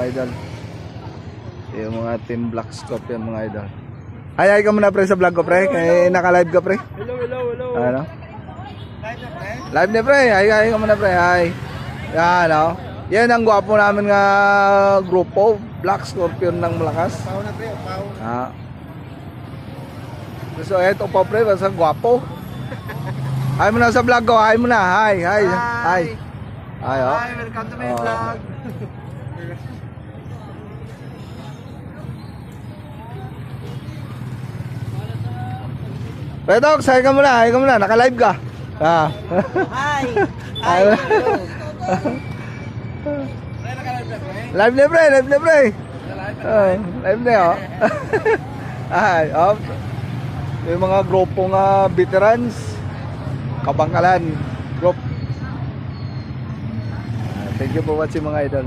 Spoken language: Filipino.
idol. Yung mga Team Black Scope yan mga idol. Ay ka muna pre sa vlog ko pre. Kaya naka-live ka pre. Hello. Ano? Live na pre. Ay ka muna pre. Ay. Yan o. Yan ang gwapo namin nga grupo. Black Scorpion ng Malakas. Pao na pre, pao. So eto po pre. Basta gwapo. Ay mo na sa vlog ko. Ay mo na. Hi. Ay o. Hi, welcome to my vlog. Redok, say ka muna. Ay ka muna. Naka-live ka. Hi. Ay. Live na pre. Live na pre. Live na o. Ay, yung mga grupo nga veterans Kabangkalan group. Thank you for watching mga idol.